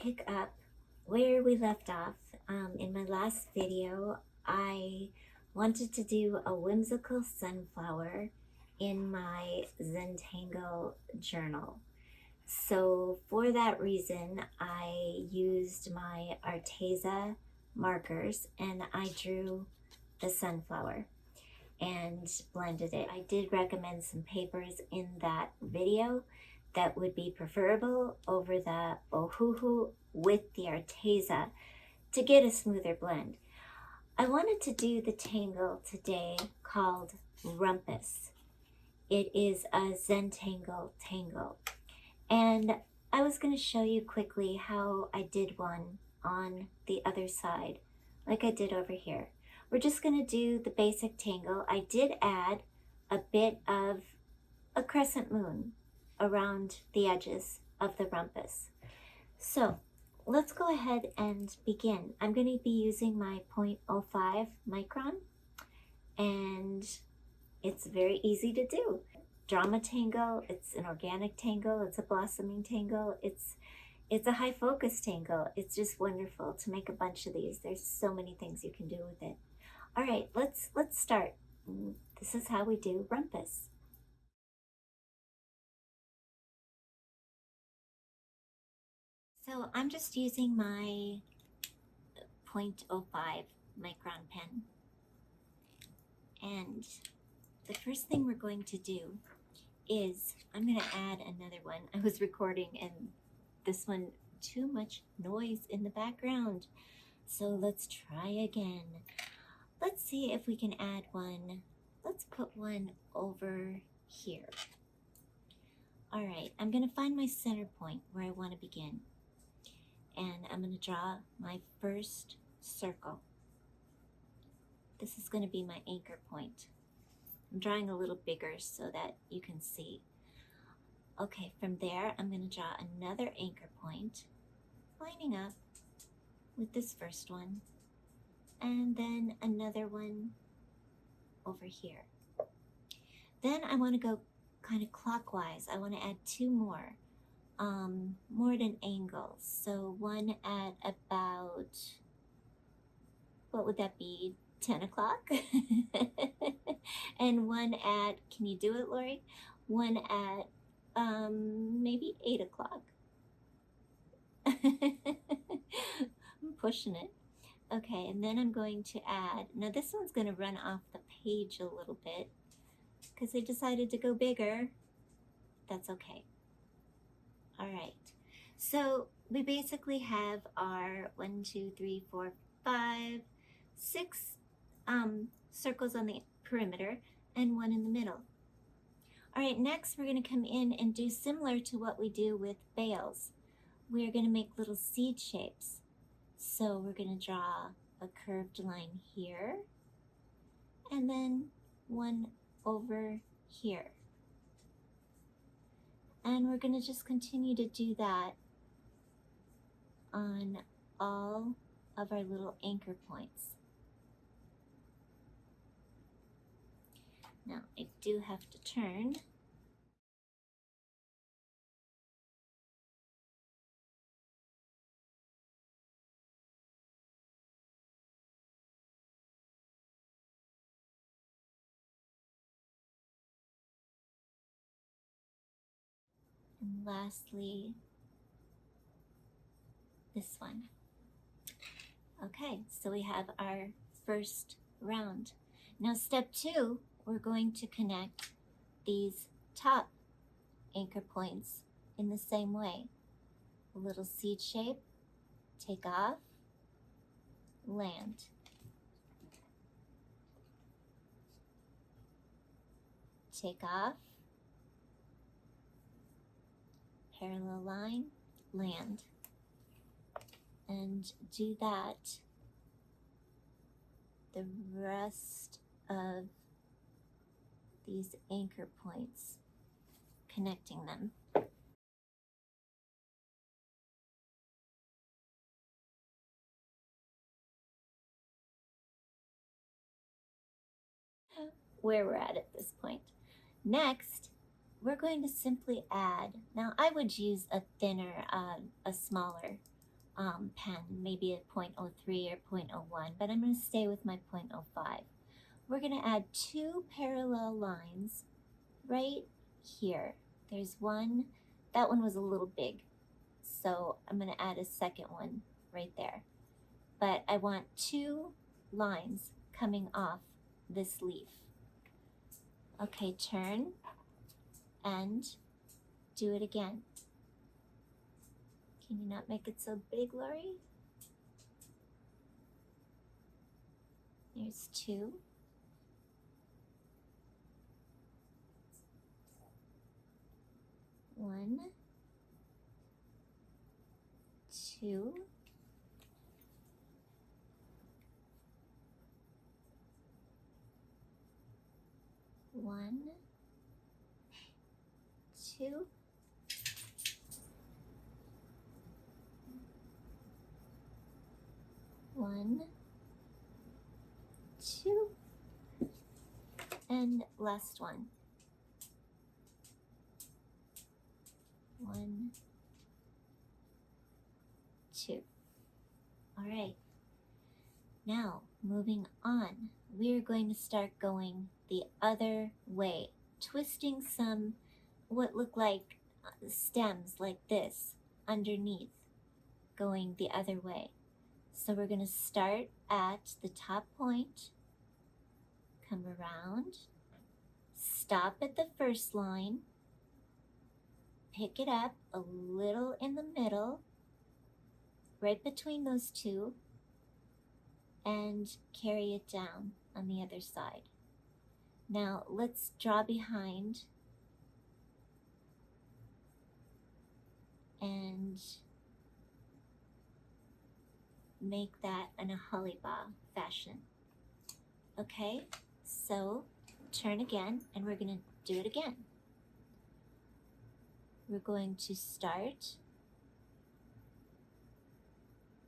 pick up where we left off. In my last video, I wanted to do a whimsical sunflower in my Zentangle journal. So for that reason, I used my Arteza markers and I drew the sunflower and blended it. I did recommend some papers in that video that would be preferable over the Ohuhu with the Arteza to get a smoother blend. I wanted to do the tangle today called Rumpus. It is a Zentangle tangle. And I was going to show you quickly how I did one on the other side, like I did over here. We're just going to do the basic tangle. I did add a bit of a crescent moon around the edges of the rumpus. So let's go ahead and begin. I'm going to be using my 0.05 micron, and it's very easy to do. Drama tangle, it's an organic tangle, it's a blossoming tangle, it's a high focus tangle. It's just wonderful to make a bunch of these. There's so many things you can do with it. All right, let's start. This is how we do rumpus. So I'm just using my 0.05 micron pen. And the first thing we're going to do is I'm going to add another one. I was recording and this one, too much noise in the background. So let's try again. Let's see if we can add one. Let's put one over here. All right, I'm going to find my center point where I want to begin. And I'm going to draw my first circle. This is going to be my anchor point. I'm drawing a little bigger so that you can see. Okay, from there, I'm going to draw another anchor point, lining up with this first one, and then another one over here. Then I want to go kind of clockwise. I want to add two more at an angle. So one at about, what would that be, 10 o'clock? And one at, can you do it, Lorie? One at maybe 8 o'clock. I'm pushing it. Okay, and then I'm going to add, now this one's going to run off the page a little bit because I decided to go bigger. That's okay. All right, so we basically have our 1, 2, 3, 4, 5, 6 circles on the perimeter and one in the middle. All right, next we're going to come in and do similar to what we do with bales. We're going to make little seed shapes. So we're going to draw a curved line here and then one over here. And we're going to just continue to do that on all of our little anchor points. Now I do have to turn. And lastly, this one. Okay, so we have our first round. Now step 2, we're going to connect these top anchor points in the same way. A little seed shape, take off, land. Take off, parallel line, land. And do that the rest of these anchor points, connecting them. Where we're at this point. Next, we're going to simply add, now I would use a thinner, a smaller pen, maybe a 0.03 or 0.01, but I'm going to stay with my 0.05. We're going to add 2 parallel lines right here. There's one, that one was a little big, so I'm going to add a second one right there. But I want 2 lines coming off this leaf. Okay, turn and do it again. Can you not make it so big, Lorie? There's 2. One, 2. One, 2. One, 2. And last one. 1, 2. All right. Now, moving on, we're going to start going the other way, twisting some what look like stems like this underneath, going the other way. So we're going to start at the top point, come around, stop at the first line, pick it up a little in the middle, right between those two, and carry it down on the other side. Now let's draw behind and make that in a Hollibaugh fashion. Okay, so turn again and we're going to do it again. We're going to start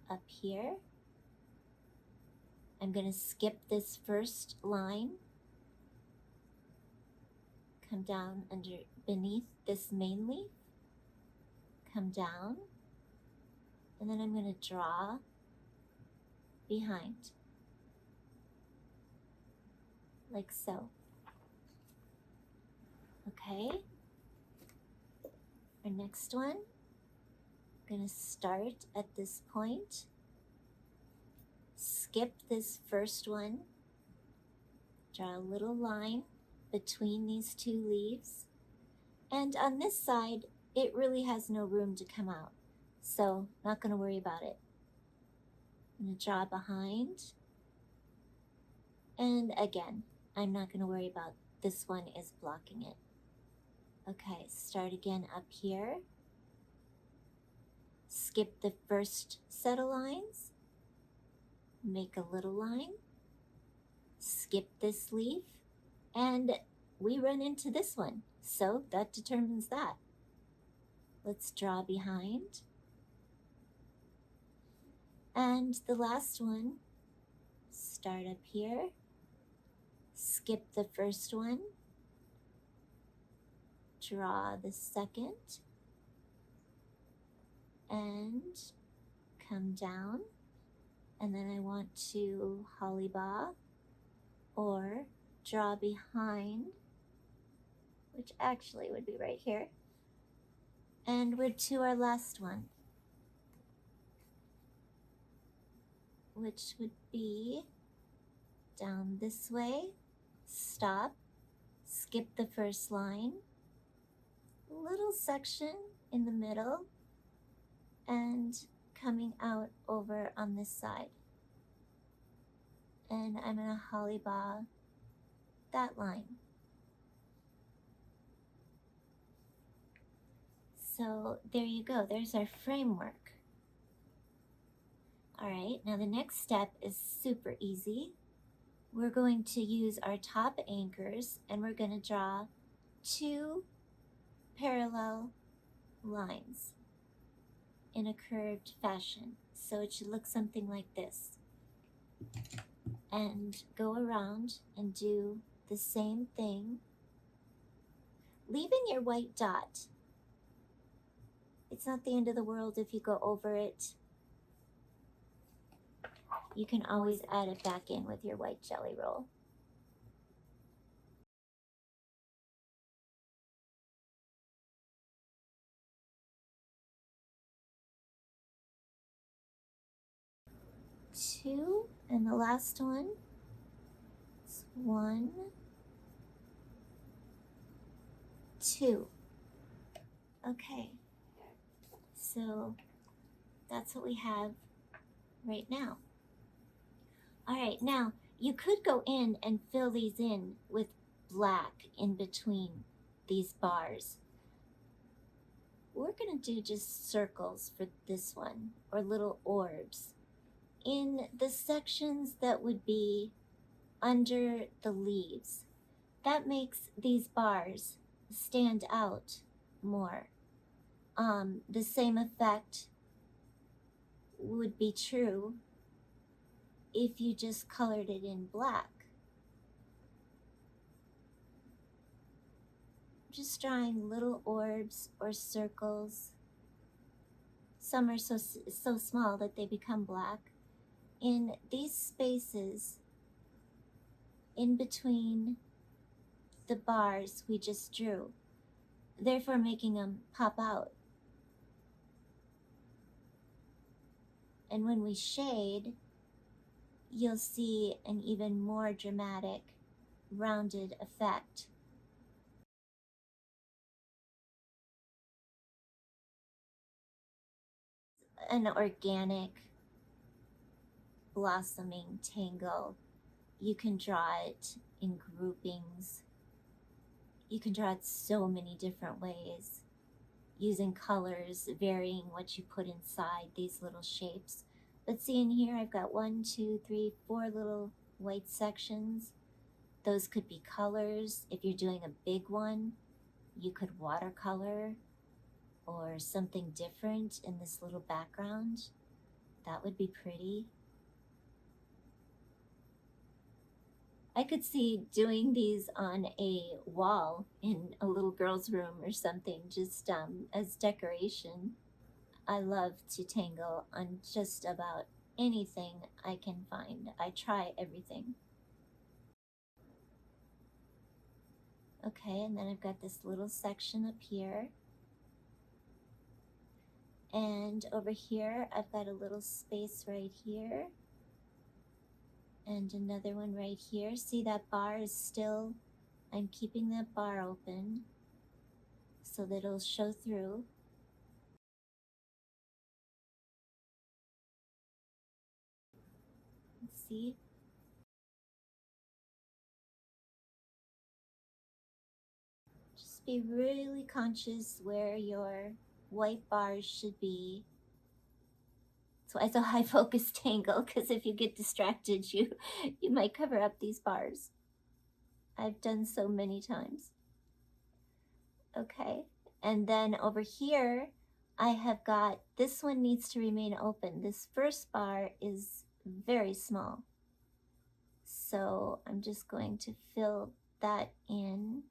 up here. I'm going to skip this first line, come down beneath this main leaf, come down, and then I'm going to draw behind, like so. Okay, our next one, I'm going to start at this point, skip this first one, draw a little line between these 2 leaves, and on this side it really has no room to come out, so not going to worry about it. I'm going to draw behind, and again I'm not going to worry about this one is blocking it. Okay, start again up here, skip the first set of lines, make a little line, skip this leaf, and we run into this one, so that determines that. Let's draw behind. And the last one, start up here, skip the first one, draw the second, and come down, and then I want to Hollibaugh or draw behind, which actually would be right here, and we're to our last one, which would be down this way, stop, skip the first line, little section in the middle, and coming out over on this side. And I'm going to Hollibaugh that line. So there you go, there's our framework. All right, now the next step is super easy. We're going to use our top anchors and we're going to draw 2 parallel lines in a curved fashion. So it should look something like this. And go around and do the same thing, leaving your white dot. It's not the end of the world if you go over it. you can always add it back in with your white jelly roll. Two, and the last one is 1, 2. Okay, so that's what we have right now. All right, now you could go in and fill these in with black in between these bars. We're gonna do just circles for this one, or little orbs, in the sections that would be under the leaves. That makes these bars stand out more. The same effect would be true if you just colored it in black. Just drawing little orbs or circles. Some are so small that they become black. In these spaces in between the bars we just drew, therefore making them pop out. And when we shade, you'll see an even more dramatic, rounded effect. An organic, blossoming tangle. You can draw it in groupings. You can draw it so many different ways, using colors, varying what you put inside these little shapes. But see in here, I've got 1, 2, 3, 4 little white sections. Those could be colors. If you're doing a big one, you could watercolor or something different in this little background. That would be pretty. I could see doing these on a wall in a little girl's room or something, just as decoration. I love to tangle on just about anything I can find. I try everything. Okay, and then I've got this little section up here. And over here, I've got a little space right here. And another one right here. See, that bar is still, I'm keeping that bar open so that it'll show through. See? Just be really conscious where your white bars should be. That's why it's a high focus tangle, because if you get distracted, you might cover up these bars. I've done so many times. Okay, and then over here, I have got, this one needs to remain open. This first bar is very small. So I'm just going to fill that in.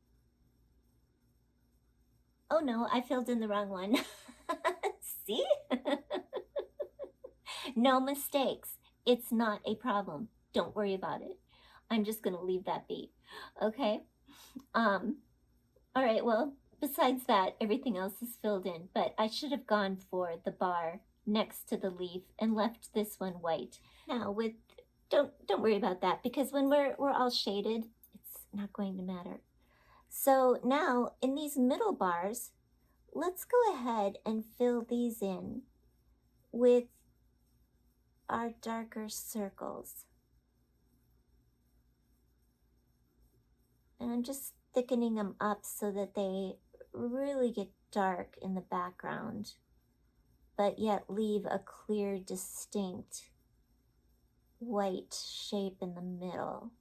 Oh no, I filled in the wrong one. See? No mistakes. It's not a problem. Don't worry about it. I'm just going to leave that be. Okay? All right, well, besides that, everything else is filled in, but I should have gone for the bar next to the leaf and left this one white. Now with, don't worry about that, because when we're all shaded, it's not going to matter. So now in these middle bars, let's go ahead and fill these in with our darker circles. And I'm just thickening them up so that they really get dark in the background, but yet leave a clear, distinct white shape in the middle.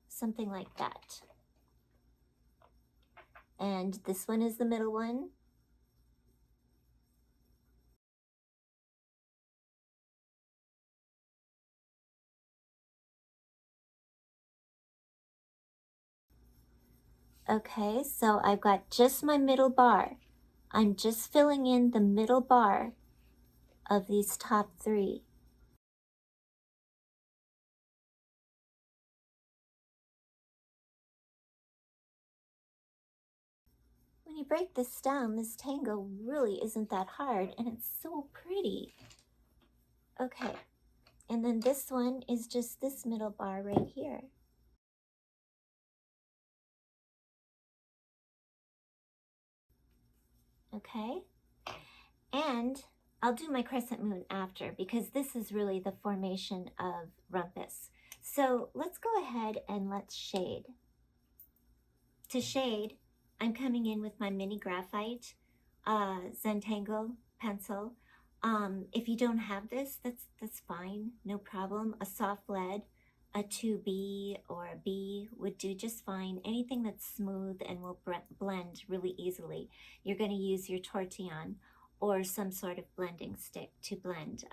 Something like that. And this one is the middle one. Okay, so I've got just my middle bar. I'm just filling in the middle bar of these top 3. break this down, this tangle really isn't that hard, and it's so pretty. Okay, and then this one is just this middle bar right here. Okay, and I'll do my crescent moon after because this is really the formation of Rumpus. So let's go ahead and let's shade. To shade, I'm coming in with my mini graphite Zentangle pencil. If you don't have this, that's fine, no problem. A soft lead, a 2B or a B would do just fine. Anything that's smooth and will blend really easily. You're going to use your tortillon or some sort of blending stick to blend.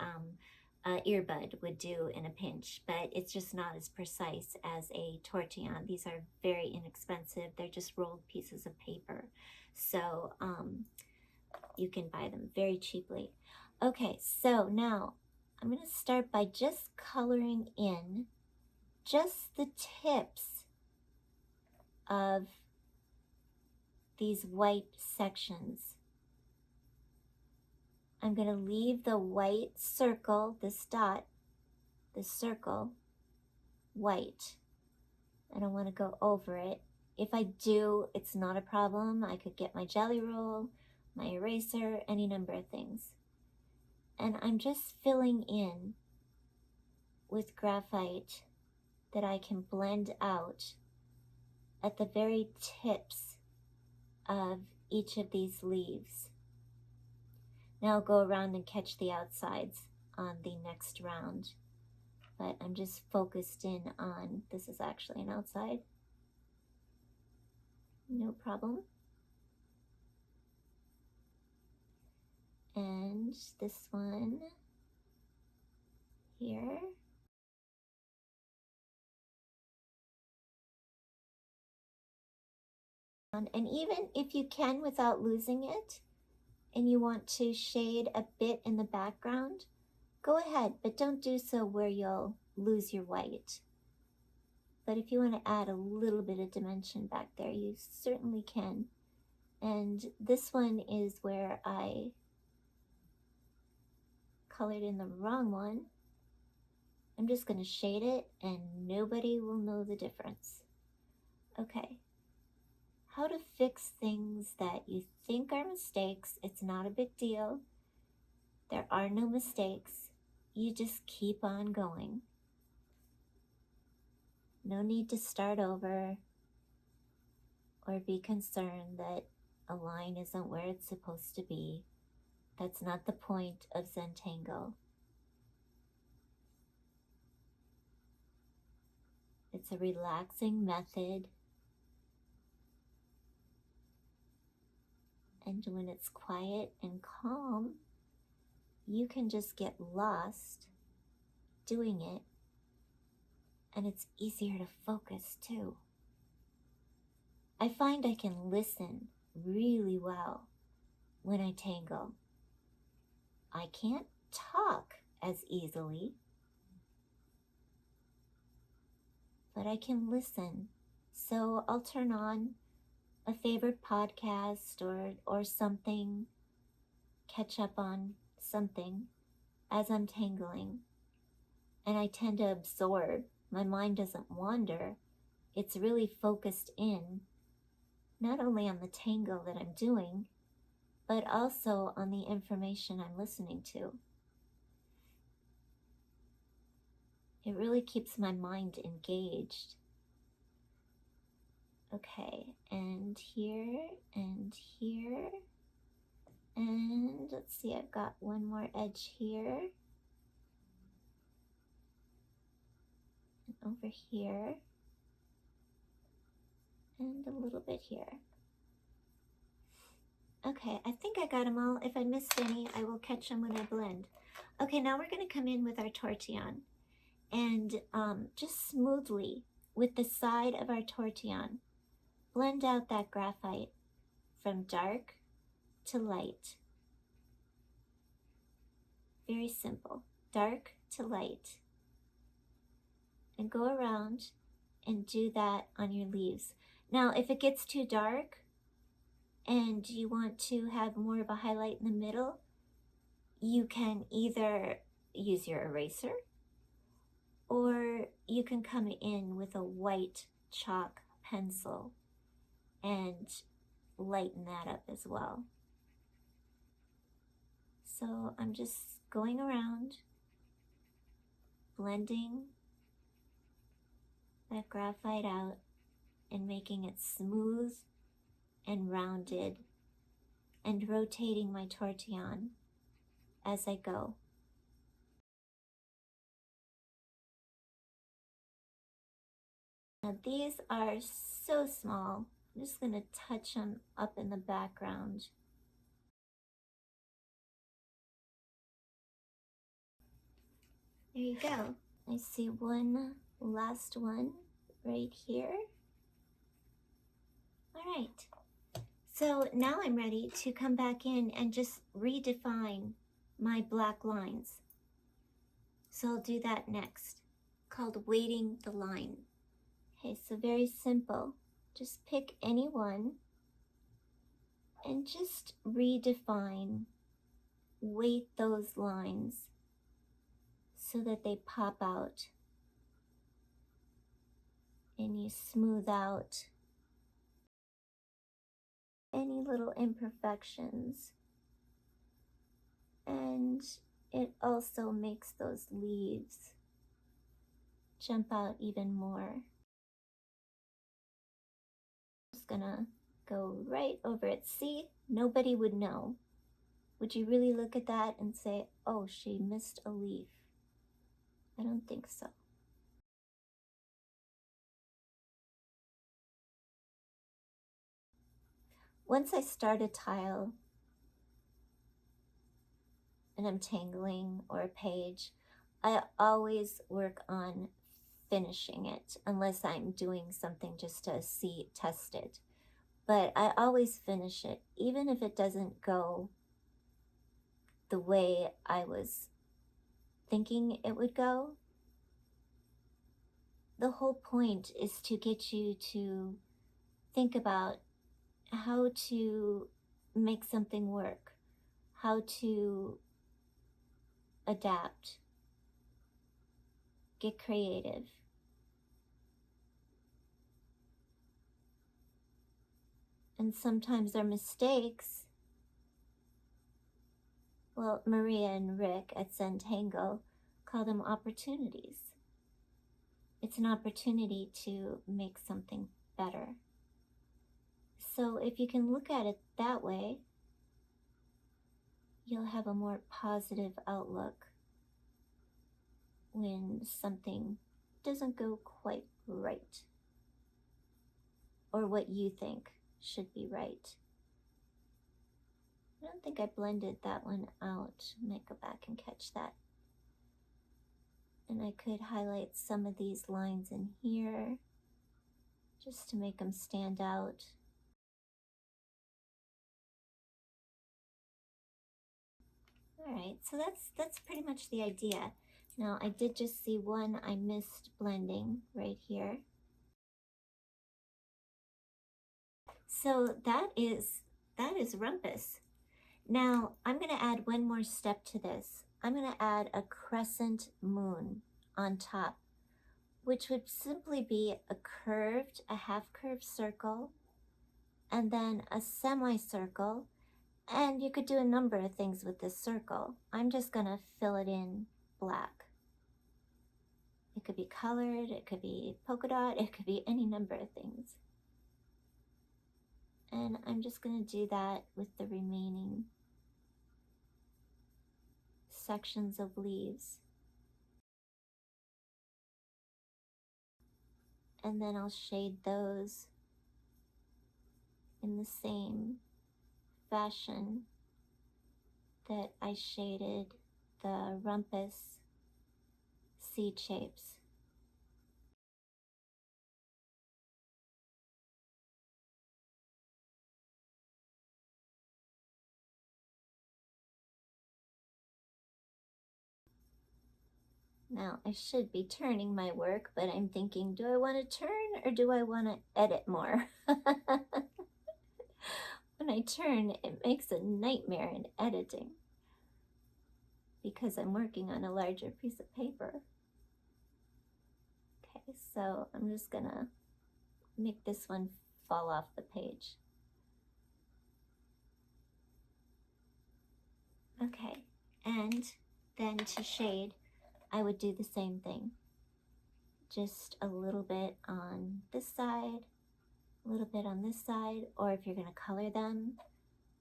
Earbud would do in a pinch, but it's just not as precise as a tortillon. These are very inexpensive. They're just rolled pieces of paper. So you can buy them very cheaply. Okay, so now I'm going to start by just coloring in just the tips of these white sections. I'm going to leave the white circle, this dot, this circle, white. I don't want to go over it. If I do, it's not a problem. I could get my jelly roll, my eraser, any number of things. And I'm just filling in with graphite that I can blend out at the very tips of each of these leaves. Now I'll go around and catch the outsides on the next round, but I'm just focused in on, this is actually an outside, no problem. And this one here. And even if you can without losing it, and you want to shade a bit in the background, go ahead, but don't do so where you'll lose your white. But if you want to add a little bit of dimension back there, you certainly can. And this one is where I colored in the wrong one. I'm just going to shade it and nobody will know the difference. Okay. How to fix things that you think are mistakes. It's not a big deal. There are no mistakes. You just keep on going. No need to start over or be concerned that a line isn't where it's supposed to be. That's not the point of Zentangle. It's a relaxing method. And when it's quiet and calm, you can just get lost doing it. And it's easier to focus too. I find I can listen really well when I tangle. I can't talk as easily, but I can listen. So I'll turn on a favorite podcast or something, catch up on something as I'm tangling. And I tend to absorb. My mind doesn't wander. It's really focused in, not only on the tangle that I'm doing, but also on the information I'm listening to. It really keeps my mind engaged. Okay, and here, and here, and let's see, I've got one more edge here, and over here, and a little bit here. Okay, I think I got them all. If I missed any, I will catch them when I blend. Okay, now we're going to come in with our tortillon, and just smoothly with the side of our tortillon, blend out that graphite from dark to light. Very simple, dark to light. And go around and do that on your leaves. Now, if it gets too dark and you want to have more of a highlight in the middle, you can either use your eraser or you can come in with a white chalk pencil and lighten that up as well. So I'm just going around, blending that graphite out and making it smooth and rounded, and rotating my tortillon as I go. Now these are so small, I'm just going to touch them up in the background. There you go. I see one last one right here. All right. So now I'm ready to come back in and just redefine my black lines. So I'll do that next, called weighting the line. Okay, so very simple. Just pick any one and just redefine, weight those lines so that they pop out, and you smooth out any little imperfections, and it also makes those leaves jump out even more. Just gonna go right over it. See, nobody would know. Would you really look at that and say, oh, she missed a leaf? I don't think so. Once I start a tile and I'm tangling or a page, I always work on finishing it, unless I'm doing something just to test it. But I always finish it, even if it doesn't go the way I was thinking it would go. The whole point is to get you to think about how to make something work, how to adapt, get creative. And sometimes they're mistakes. Well, Maria and Rick at Zentangle call them opportunities. It's an opportunity to make something better. So if you can look at it that way, you'll have a more positive outlook when something doesn't go quite right, or what you think should be right. I don't think I blended that one out. I might go back and catch that. And I could highlight some of these lines in here just to make them stand out. All right, so that's pretty much the idea. Now I did just see one I missed blending right here. So that is Rumpus. Now I'm going to add one more step to this. I'm going to add a crescent moon on top, which would simply be a half curved circle, and then a semicircle, and you could do a number of things with this circle. I'm just going to fill it in black. It could be colored, it could be polka dot, it could be any number of things. And I'm just going to do that with the remaining sections of leaves. And then I'll shade those in the same fashion that I shaded the Rumpus seed shapes. Now I should be turning my work, but I'm thinking, do I want to turn or do I want to edit more? when I turn, it makes a nightmare in editing because I'm working on a larger piece of paper. Okay, so I'm just gonna make this one fall off the page. Okay, and then to shade, I would do the same thing. Just a little bit on this side, a little bit on this side, or if you're gonna color them,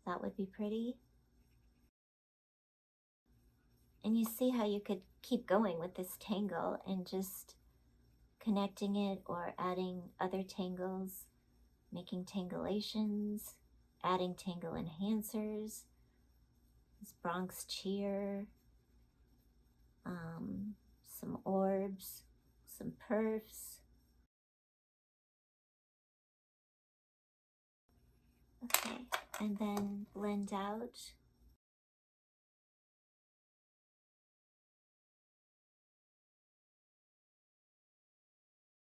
that would be pretty. And you see how you could keep going with this tangle and just connecting it or adding other tangles, making tangulations, adding tangle enhancers, this Bronx cheer, some orbs, some perfs. Okay, and then blend out.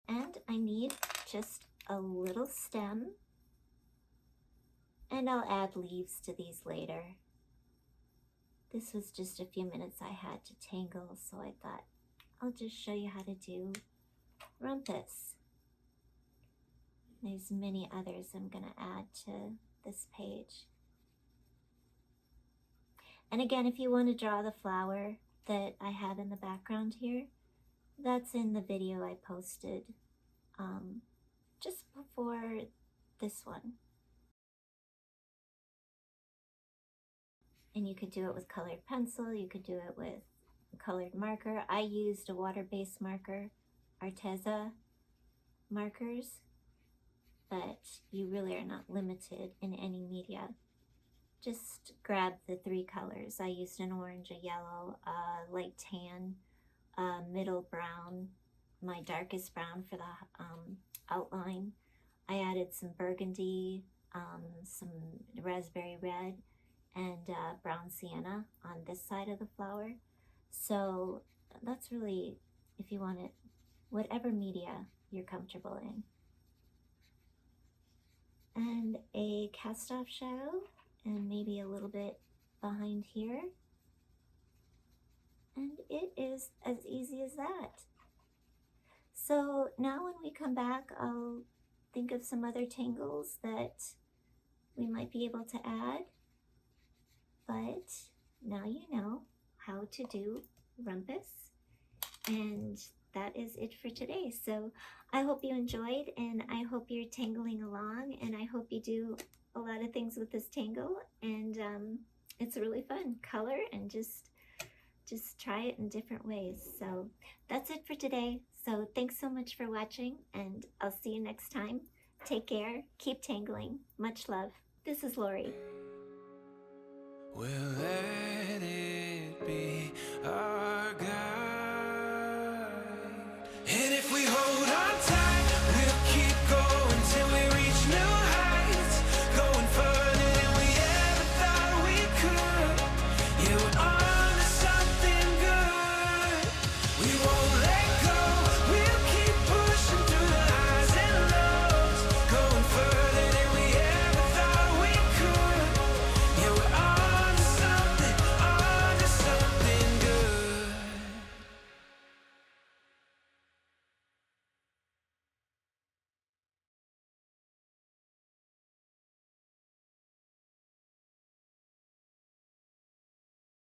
And I need just a little stem, and I'll add leaves to these later. This was just a few minutes I had to tangle, so I thought I'll just show you how to do Rumpus. There's many others I'm gonna add to this page. And again, if you want to draw the flower that I have in the background here, that's in the video I posted just before this one. And you could do it with colored pencil, you could do it with colored marker. I used a water-based marker, Arteza markers, but you really are not limited in any media. Just grab the 3 colors. I used an orange, a yellow, a light tan, a middle brown, my darkest brown for the outline. I added some burgundy, some raspberry red, and brown sienna on this side of the flower. So that's really, if you want it, whatever media you're comfortable in. And a cast off shadow, and maybe a little bit behind here. And it is as easy as that. So now when we come back, I'll think of some other tangles that we might be able to add. But now you know how to do Rumpus. And that is it for today. So I hope you enjoyed, and I hope you're tangling along, and I hope you do a lot of things with this tangle. And it's really fun. Color and just try it in different ways. So that's it for today. So thanks so much for watching, and I'll see you next time. Take care. Keep tangling. Much love. This is Lorie. Well,